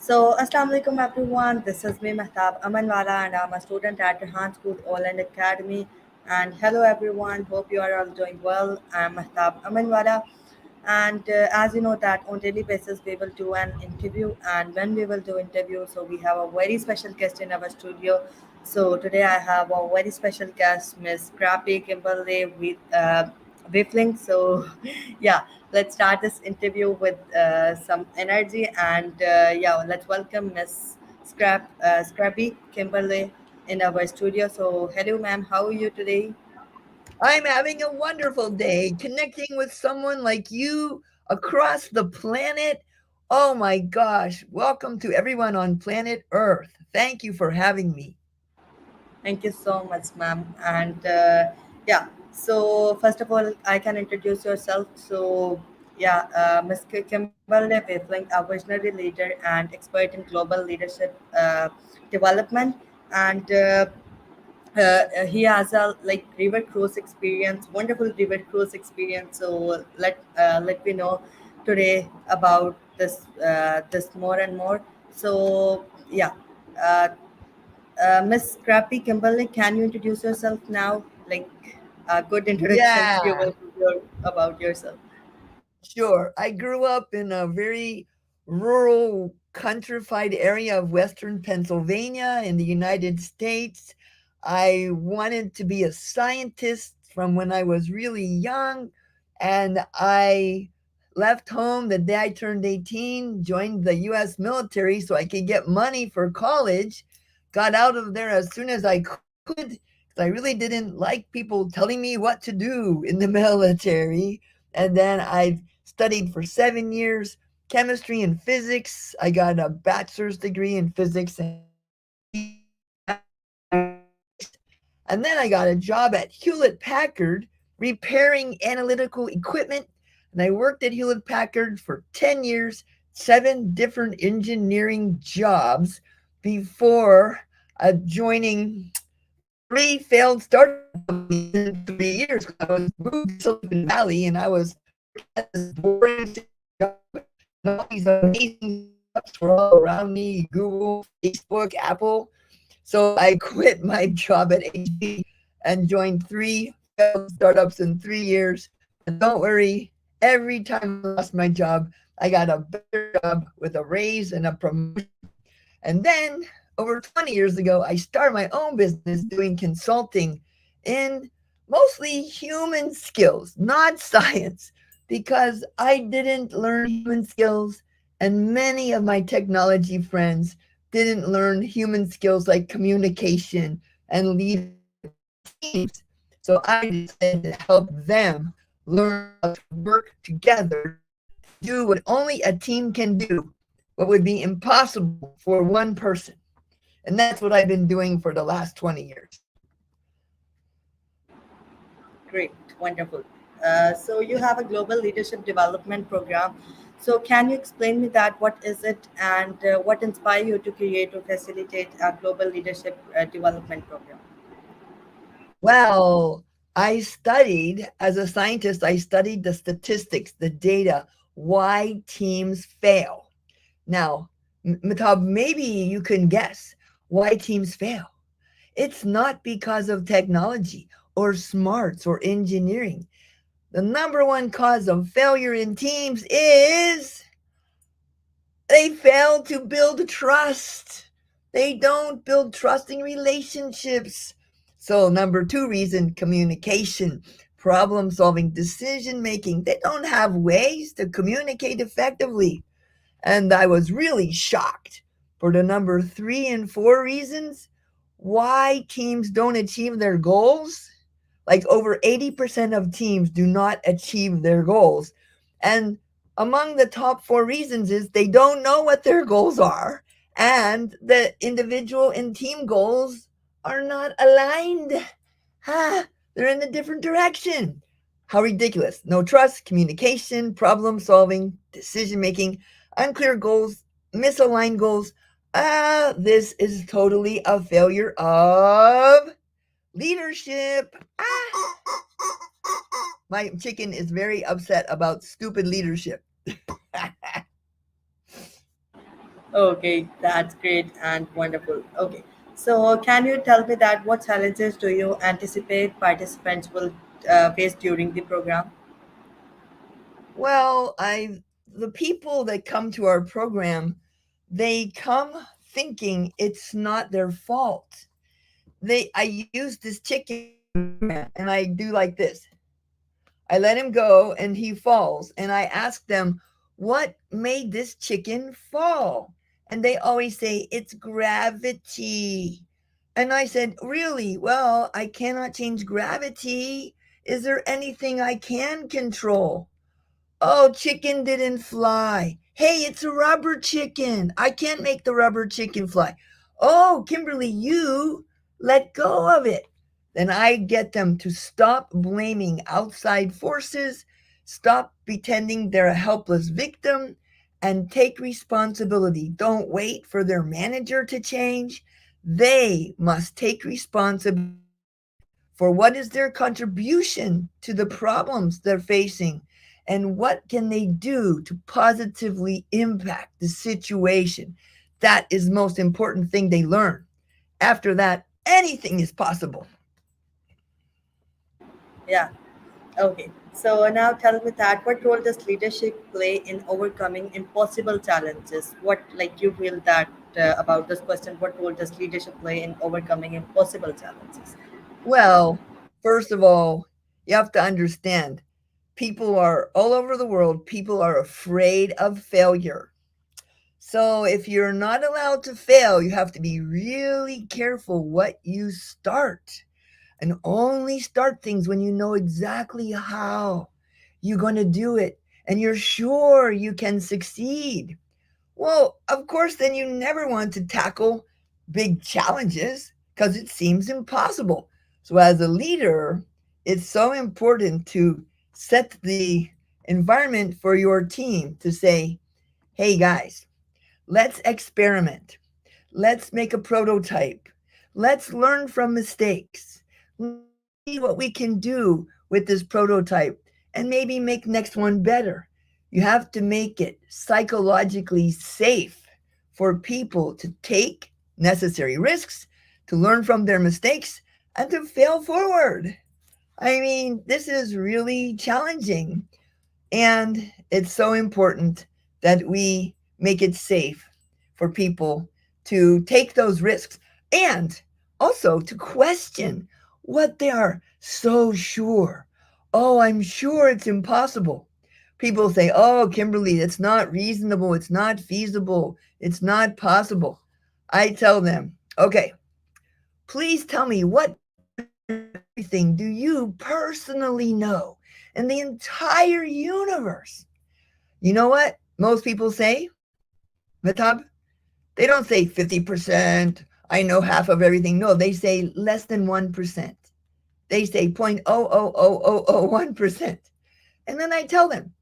Assalamu alaikum everyone. This is me, Mehtab Aman Wala, and I'm a student at Rehan School Oland Academy. And hello everyone. Hope you are all doing well. I'm Mehtab Aman Wala, and as you know that on daily basis we will do an interview, and when we will do interview, so we have a very special guest in our studio. So today I have a very special guest, Miss Scrappy Kimberly Wiefling. So yeah, let's start this interview with some energy, and yeah, let's welcome Miss Scrappy Kimberly in our studio. So hello ma'am, how are you today? I'm having a wonderful day connecting with someone like you across the planet. Oh my gosh. Welcome to everyone on planet Earth. Thank you for having me. Thank you so much, ma'am. And yeah, so first of all, I can introduce yourself. So yeah, Kimberly Wiefling, a visionary leader and expert in global leadership development, and he has a like river cruise experience, wonderful river cruise experience. So let me know today about this more and more. So yeah. Uh, Miss Scrappy Kimberly, can you introduce yourself now? Like a good introduction Yeah, you will give about yourself. sure. I grew up in a very rural, countrified area of Western Pennsylvania in the United States. I wanted to be a scientist from when I was really young, and I left home the day I turned 18, joined the US military so I could get money for college, got out of there as soon as I could. 'Cause I really didn't like people telling me what to do in the military. And then I studied for 7 years chemistry and physics. I got a bachelor's degree in physics and and then I got a job at Hewlett Packard repairing analytical equipment. And I worked at Hewlett Packard for 10 years, seven different engineering jobs before joining three failed startup companies in 3 years. I was moved to Silicon Valley and I was working at this boring job, and all these amazing startups were all around me: Google, Facebook, Apple. So I quit my job at HP and joined three failed startups in 3 years. But don't worry, every time I lost my job, I got a better job with a raise and a promotion. And then over 20 years ago, I started my own business doing consulting in mostly human skills, not science, because I didn't learn human skills, and many of my technology friends didn't learn human skills like communication and leadership and teams. So I decided to help them learn how to work together to do what only a team can do, what would be impossible for one person. And that's what I've been doing for the last 20 years. Great, wonderful. So you have a global leadership development program. So can you explain me that? What is it, and what inspired you to create or facilitate a global leadership development program? Well, I studied, as a scientist, I studied the statistics, the data, why teams fail. Now, Mehtab, maybe you can guess why teams fail. It's not because of technology or smarts or engineering. The number one cause of failure in teams is they fail to build trust. They don't build trusting relationships. So, number two reason, communication, problem solving, decision making. They don't have ways to communicate effectively. And I was really shocked for the number three and four reasons why teams don't achieve their goals. Like over 80% of teams do not achieve their goals. And among the top four reasons is they don't know what their goals are, and the individual and team goals are not aligned. They're in a different direction. How ridiculous. No trust, communication, problem solving, decision making, unclear goals, misaligned goals. This is totally a failure of leadership. My chicken is very upset about stupid leadership. Okay, that's great and wonderful. Okay, so can you tell me that what challenges do you anticipate participants will face during the program? Well, I the people that come to our program, they come thinking it's not their fault. I use this chicken in my program and I do like this. I let him go and he falls and I ask them, "What made this chicken fall?" And they always say, "It's gravity." And I said, "Really? Well, I cannot change gravity. Is there anything I can control?" "Oh, chicken didn't fly." "Hey, it's a rubber chicken. I can't make the rubber chicken fly." "Oh, Kimberly, you let go of it." Then I get them to stop blaming outside forces, stop pretending they're a helpless victim, and take responsibility. Don't wait for their manager to change. They must take responsibility for what is their contribution to the problems they're facing and what can they do to positively impact the situation. That is the most important thing they learn. After that, anything is possible. Yeah. Okay. So now tell me that what role does leadership play in overcoming impossible challenges? What like you feel that about this question? What role does leadership play in overcoming impossible challenges? Well, first of all, you have to understand people are all over the world, people are afraid of failure. So if you're not allowed to fail, you have to be really careful what you start and only start things when you know exactly how you're going to do it and you're sure you can succeed. Well, of course, then you never want to tackle big challenges because it seems impossible. So, as a leader, it's so important to set the environment for your team to say, "Hey guys, let's experiment. Let's make a prototype. Let's learn from mistakes. Let's see what we can do with this prototype and maybe make next one better." You have to make it psychologically safe for people to take necessary risks, to learn from their mistakes, and to fail forward. I mean, this is really challenging. And it's so important that we make it safe for people to take those risks and also to question what they are so sure. "Oh, I'm sure it's impossible." People say, "Oh, Kimberly, it's not reasonable, it's not feasible, it's not possible." I tell them, "Okay, please tell me what everything do you personally know in the entire universe?" You know what most people say, Mehtab? They don't say 50%, "I know half of everything." No, they say less than 1%. They say 0.0000001%. And then I tell them,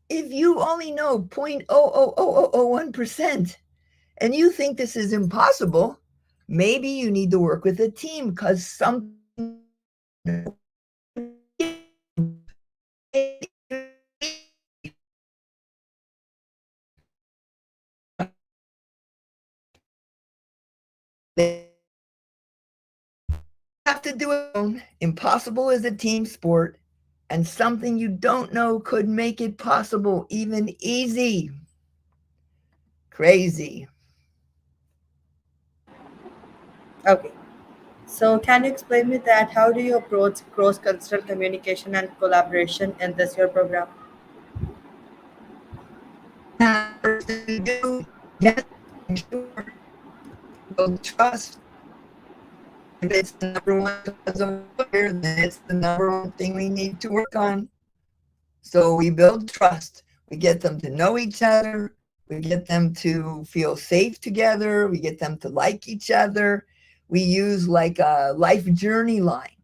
if you only know 0.00001% and you think this is impossible, maybe you need to work with a team because something they have to do it alone. Impossible is a team sport, and something you don't know could make it possible, even easy. Crazy. Okay. So can you explain me that how do you approach cross-cultural communication and collaboration in this your program? First thing we do, yes, I'm sure, build trust. If it's the number one cause of failure, then it's the number one thing we need to work on. So we build trust. We get them to know each other. We get them to feel safe together. We get them to like each other. We use like a life journey line.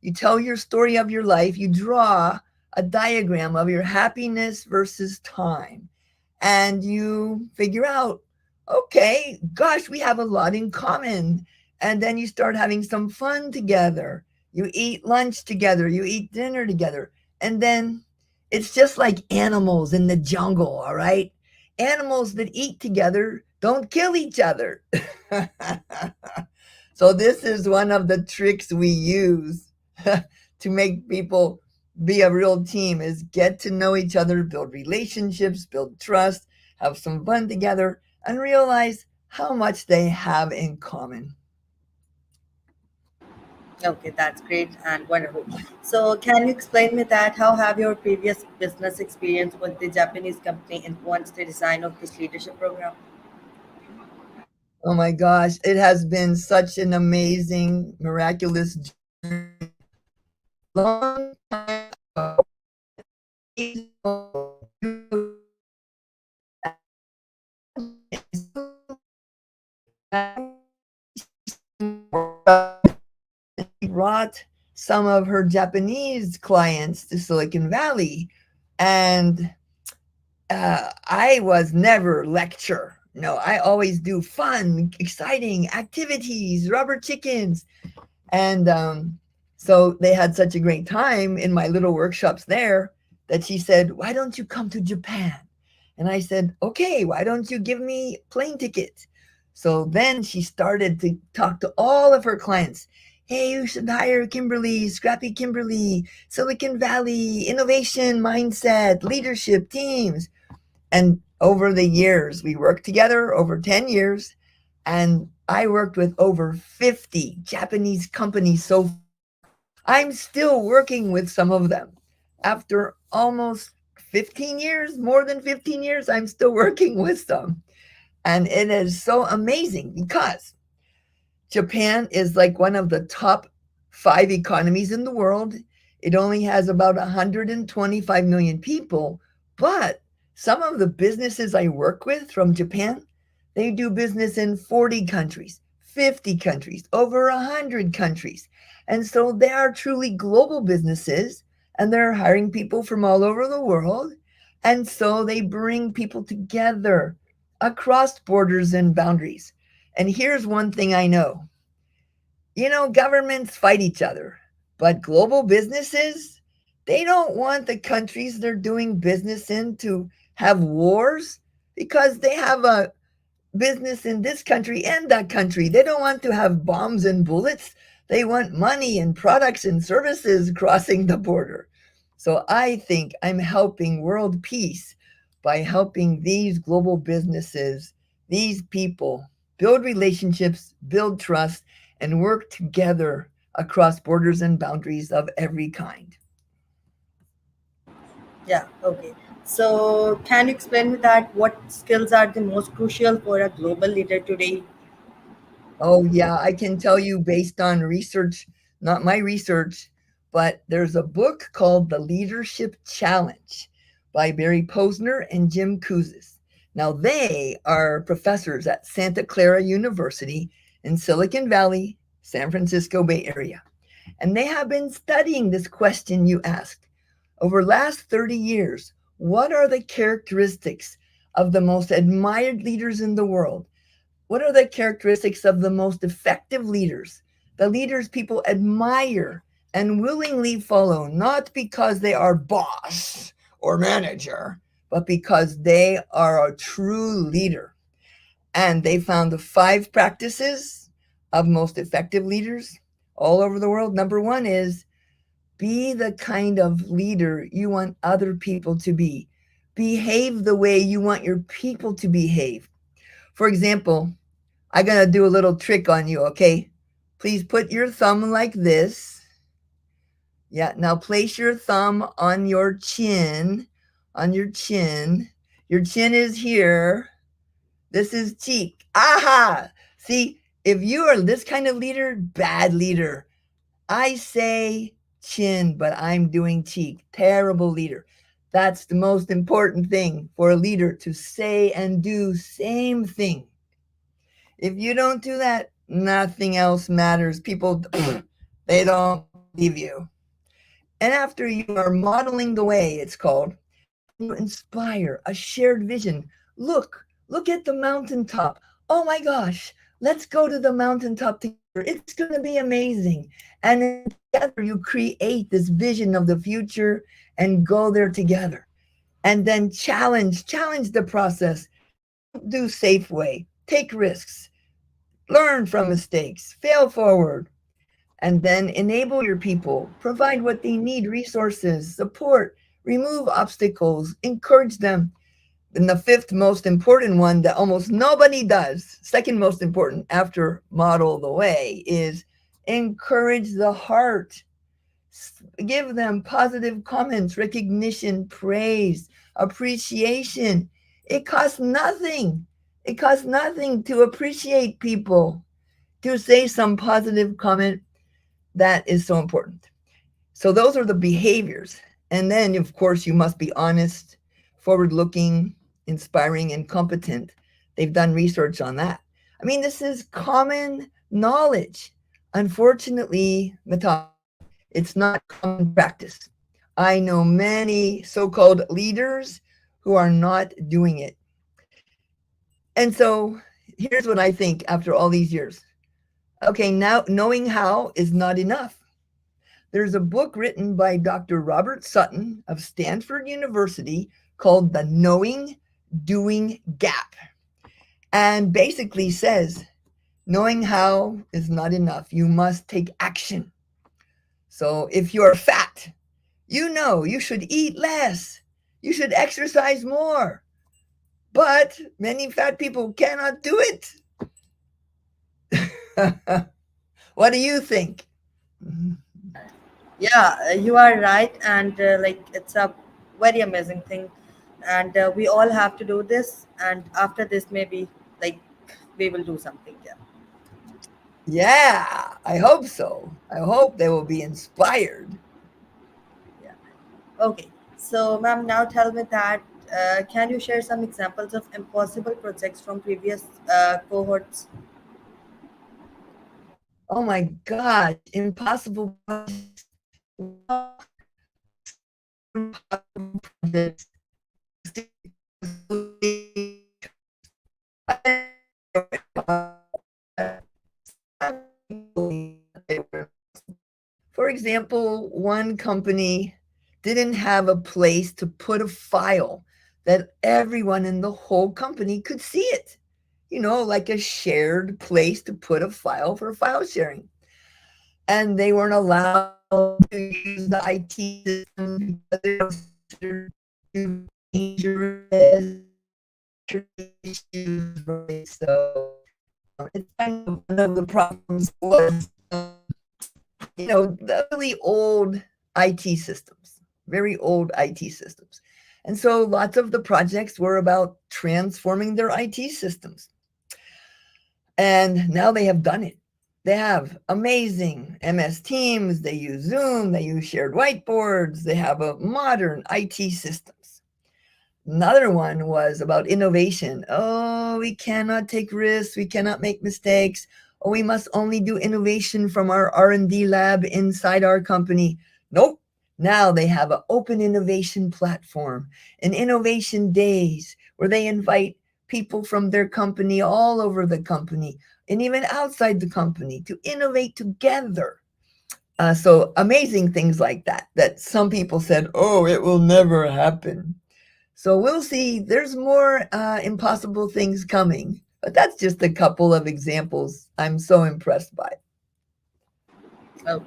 You tell your story of your life, you draw a diagram of your happiness versus time, and you figure out, okay, gosh, we have a lot in common. And then you start having some fun together. You eat lunch together, you eat dinner together. And then it's just like animals in the jungle, all right? Animals that eat together Don't kill each other. So this is one of the tricks we use to make people be a real team is get to know each other, build relationships, build trust, have some fun together, and realize how much they have in common. Okay, that's great and wonderful. So, can you explain me that how have your previous business experience with the Japanese company influenced the design of this leadership program? Oh my gosh, it has been such an amazing, miraculous journey. Long time ago, brought some of her Japanese clients to Silicon Valley, and I was never lecture. No, I always do fun, exciting activities, rubber chickens, and so they had such a great time in my little workshops there that she said, "Why don't you come to Japan?" And I said, "Okay, why don't you give me plane tickets?" So then she started to talk to all of her clients. Hey, you should hire Kimberly, Scrappy Kimberly, Silicon Valley, innovation, mindset, leadership, teams. And over the years, we worked together over 10 years, and I worked with over 50 Japanese companies so far. I'm still working with some of them. After almost 15 years, more than 15 years, I'm still working with some. And it is so amazing because Japan is like one of the top five economies in the world. It only has about 125 million people, but some of the businesses I work with from Japan, they do business in 40 countries, 50 countries, over 100 countries. And so they are truly global businesses and they're hiring people from all over the world. And so they bring people together across borders and boundaries. And here's one thing I know, governments fight each other, but global businesses, they don't want the countries they're doing business in to have wars because they have a business in this country and that country. They don't want to have bombs and bullets. They want money and products and services crossing the border. So I think I'm helping world peace by helping these global businesses, these people, build relationships, build trust, and work together across borders and boundaries of every kind. Yeah, okay. So, can you explain me that what skills are the most crucial for a global leader today? Oh, yeah, I can tell you based on research, not my research, but there's a book called The Leadership Challenge by Barry Posner and Jim Kouzes. Now, they are professors at Santa Clara University in Silicon Valley, San Francisco Bay Area. And they have been studying this question you asked. Over the last 30 years, what are the characteristics of the most admired leaders in the world? What are the characteristics of the most effective leaders? The leaders people admire and willingly follow, not because they are boss or manager, but because they are a true leader. And they found the five practices of most effective leaders all over the world. Number one is be the kind of leader you want other people to be. Behave the way you want your people to behave. For example, I'm going to do a little trick on you, okay? Please put your thumb like this. Yeah, now place your thumb on your chin. On your chin. Your chin is here. This is cheek. Aha! See, if you are this kind of leader, bad leader. I say chin, but I'm doing cheek. Terrible leader. That's the most important thing for a leader to say and do same thing. If you don't do that, nothing else matters. People, they don't believe you. And after you are modeling the way, it's called, you inspire a shared vision. Look at the mountaintop. Oh my gosh, let's go to the mountaintop together. It's going to be amazing. And then together you create this vision of the future and go there together. And then challenge the process. Don't do safe way. take risks, learn from mistakes, fail forward, and then enable your people, provide what they need, resources, support, remove obstacles, encourage them. And the fifth most important one that almost nobody does, second most important after model the way, is encourage the heart. Give them positive comments, recognition, praise, appreciation. It costs nothing. It costs nothing to appreciate people, to say some positive comment. That is so important. So those are the behaviors. And then, of course, you must be honest, forward looking, inspiring, and competent. They've done research on that. I mean, this is common knowledge. Unfortunately, Mehtab, it's not common practice. I know many so called leaders who are not doing it. And so here's what I think after all these years. Okay, now knowing how is not enough. There's a book written by Dr. Robert Sutton of Stanford University called The Knowing Doing Gap, and basically says knowing how is not enough. You must take action. So if you're fat, you know you should eat less, you should exercise more. But many fat people cannot do it. What do you think? Yeah, you are right, and like it's a very amazing thing, and we all have to do this. And after this, maybe like we will do something. Yeah, Yeah, I hope so. I hope they will be inspired. yeah. Okay, so ma'am, now tell me that can you share some examples of impossible projects from previous cohorts? Oh my gosh, impossible projects. Well, impossible projects. For example, one company didn't have a place to put a file that everyone in the whole company could see it. You know, like a shared place to put a file for file sharing. And they weren't allowed to use the IT system because they were considered too dangerous issues, right? So it's kind of one of the problems was, the really old IT systems, very old IT systems. And so lots of the projects were about transforming their IT systems. And now they have done it. They have amazing MS Teams, they use Zoom, they use shared whiteboards, they have a modern IT systems. Another one was about innovation. Oh, we cannot take risks, we cannot make mistakes. Oh, we must only do innovation from our R&D lab inside our company. Nope. Now they have an open innovation platform and innovation days where they invite people from their company all over the company and even outside the company to innovate together. So amazing things like that, that some people said, oh, it will never happen. So we'll see. There's more impossible things coming, but that's just a couple of examples I'm so impressed by. Okay,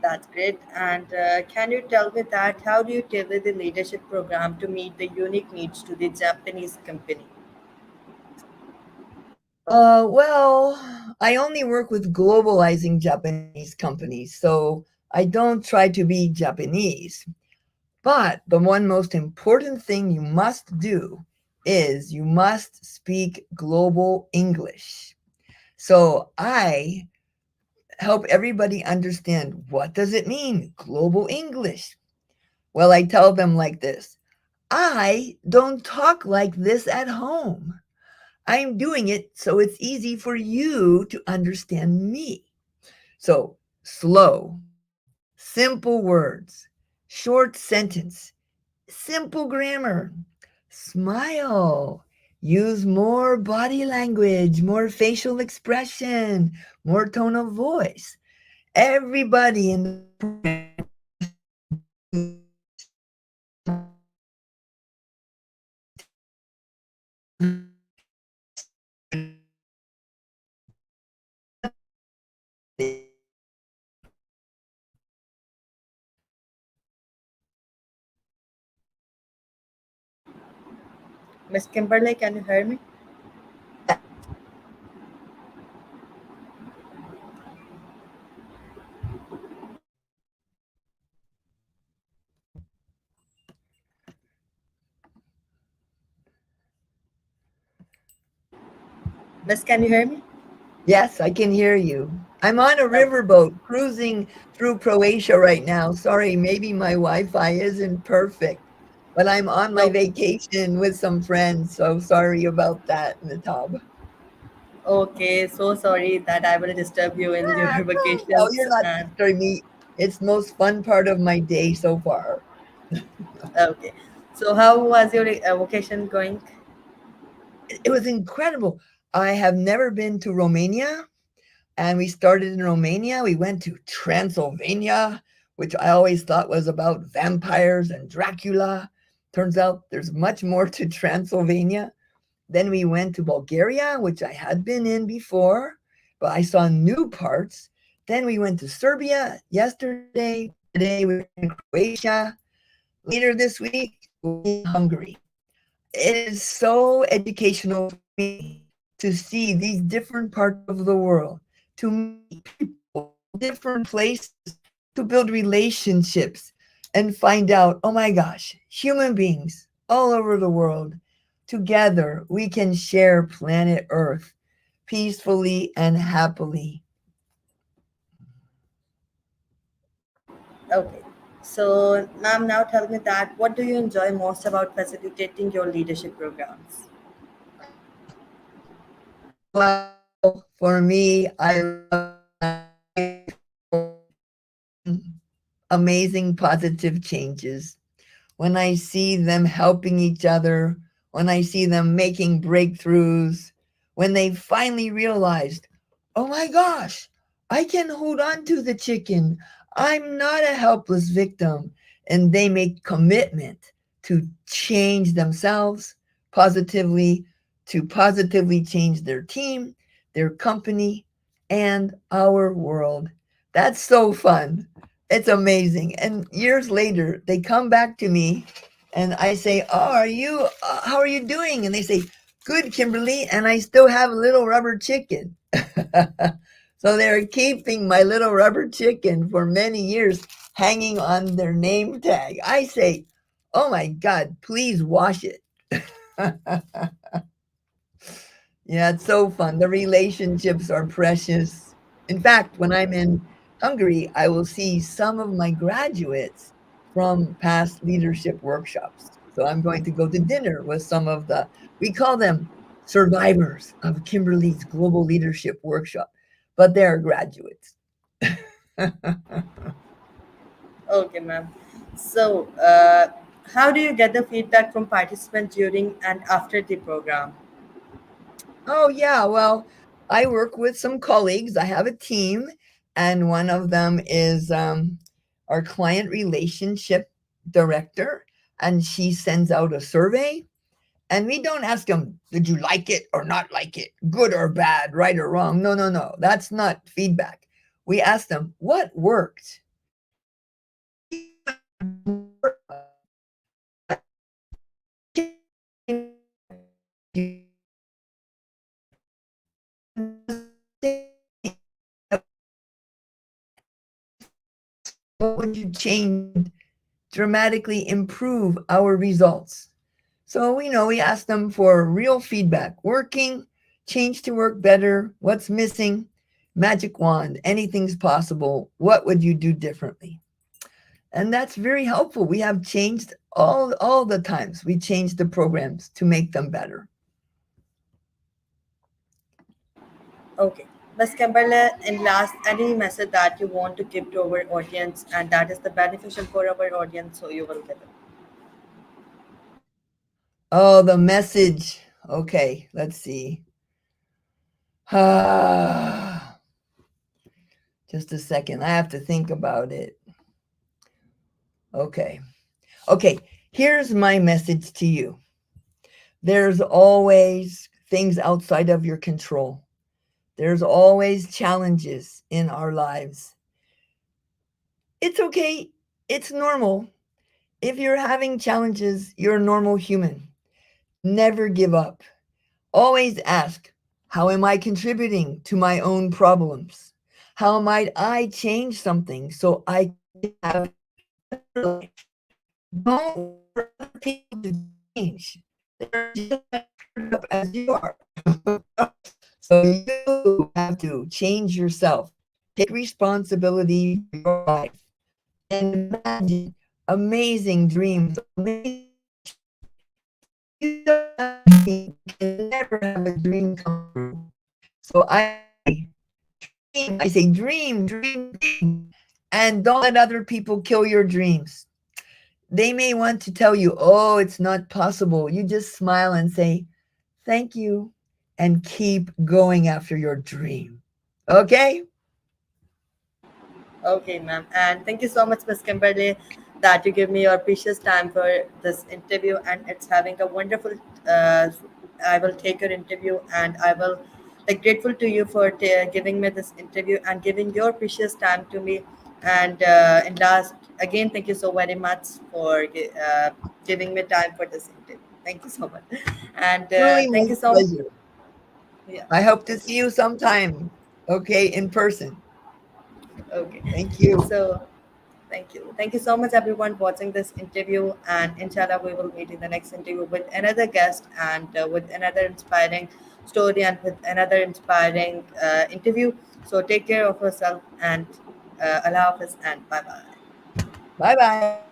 that's great. And can you tell me that how do you tailor the leadership program to meet the unique needs to the Japanese company? Well, I only work with globalizing Japanese companies, so I don't try to be Japanese. But the one most important thing you must do is you must speak global English. So I help everybody understand, what does it mean, global English? Well, I tell them like this: I don't talk like this at home. I'm doing it so it's easy for you to understand me. So, slow, simple words, short sentence, simple grammar, smile, use more body language, more facial expression, more tone of voice. Everybody in the Miss Kimberly, can you hear me? Miss, can you hear me? Yes, I can hear you. I'm on a Okay. riverboat cruising through Croatia right now. Sorry, maybe my Wi-Fi isn't perfect, but I'm on my Okay. vacation with some friends, so sorry about that, Mehtab. Okay. So sorry that I will disturb you in your No, you're vacations. not And disturbing me. It's the most fun part of my day so far. okay. So how was your vacation going? It was incredible. I have never been to Romania, and we started in Romania. We went to Transylvania, which I always thought was about vampires and Dracula. Turns out there's much more to Transylvania. Then we went to Bulgaria, which I had been in before, but I saw new parts. Then we went to Serbia yesterday. Today we're in Croatia. Later this week, we'll be in Hungary. It is so educational for me to see these different parts of the world, to meet people from different places, to build relationships and find out, oh my gosh, human beings all over the world, together we can share planet Earth peacefully and happily. Okay. So, ma'am, now tell me that what do you enjoy most about facilitating your leadership programs? Well, for me, I love amazing positive changes. When I see them helping each other, when I see them making breakthroughs, when they finally realized, oh my gosh, I can hold on to the chicken. I'm not a helpless victim. And they make commitment to change themselves positively, to positively change their team, their company, and our world. That's so fun. It's amazing. And years later, they come back to me and I say, "Oh, how are you doing?" And they say, "Good, Kimberly." And I still have a little rubber chicken. So they're keeping my little rubber chicken for many years hanging on their name tag. I say, "Oh my God, please wash it." Yeah, it's so fun. The relationships are precious. In fact, when I'm in Hungary, I will see some of my graduates from past leadership workshops. So I'm going to go to dinner with some of we call them survivors of Kimberly's Global Leadership Workshop, but they're graduates. Okay, ma'am. So, how do you get the feedback from participants during and after the program? Oh, yeah. Well, I work with some colleagues. I have a team, and one of them is our client relationship director, and she sends out a survey. And we don't ask them, did you like it or not like it? Good or bad, right or wrong? No, no, no. That's not feedback. We ask them, what worked? What would you change dramatically improve our results? So we ask them for real feedback. Working, change to work better, what's missing, magic wand, anything's possible. What would you do differently? And that's very helpful. We have changed all the times. We changed the programs to make them better. Okay. Ms. Kimberly, in last, any message that you want to give to our audience and that is the beneficial for our audience, so you will give it. Oh, the message. Okay, let's see. Ah, just a second. I have to think about it. Okay. Okay, here's my message to you. There's always things outside of your control. There's always challenges in our lives. It's okay. It's normal. If you're having challenges, you're a normal human. Never give up. Always ask, how am I contributing to my own problems? How might I change something so I can have a better life? Don't wait for other people to change. They're just as screwed up as you are. So you have to change yourself. Take responsibility for your life and imagine amazing dreams, amazing future. If you don't have a dream, you can never have a dream come true. So I say, dream. I say, dream big. And don't let other people kill your dreams. They may want to tell you, oh, it's not possible. You just smile and say, thank you, and keep going after your dream. Okay? Okay, ma'am. And thank you so much, Miss Kimberly, that you give me your precious time for this interview. And it's having a wonderful. Uh, I will take your interview, and I will like grateful to you for giving me this interview and giving your precious time to me. And last, again, thank you so very much for giving me time for this interview. Thank you so much, and Truly thank my you so. pleasure. Yeah, I hope to thank see you. you sometime. Okay, in person. Okay, Thank you. so thank you. Thank you so much, everyone, watching this interview. And inshallah, we will meet in the next interview with another guest and with another inspiring story and with another inspiring interview. So take care of yourself and Allah Hafiz and bye bye. Bye bye.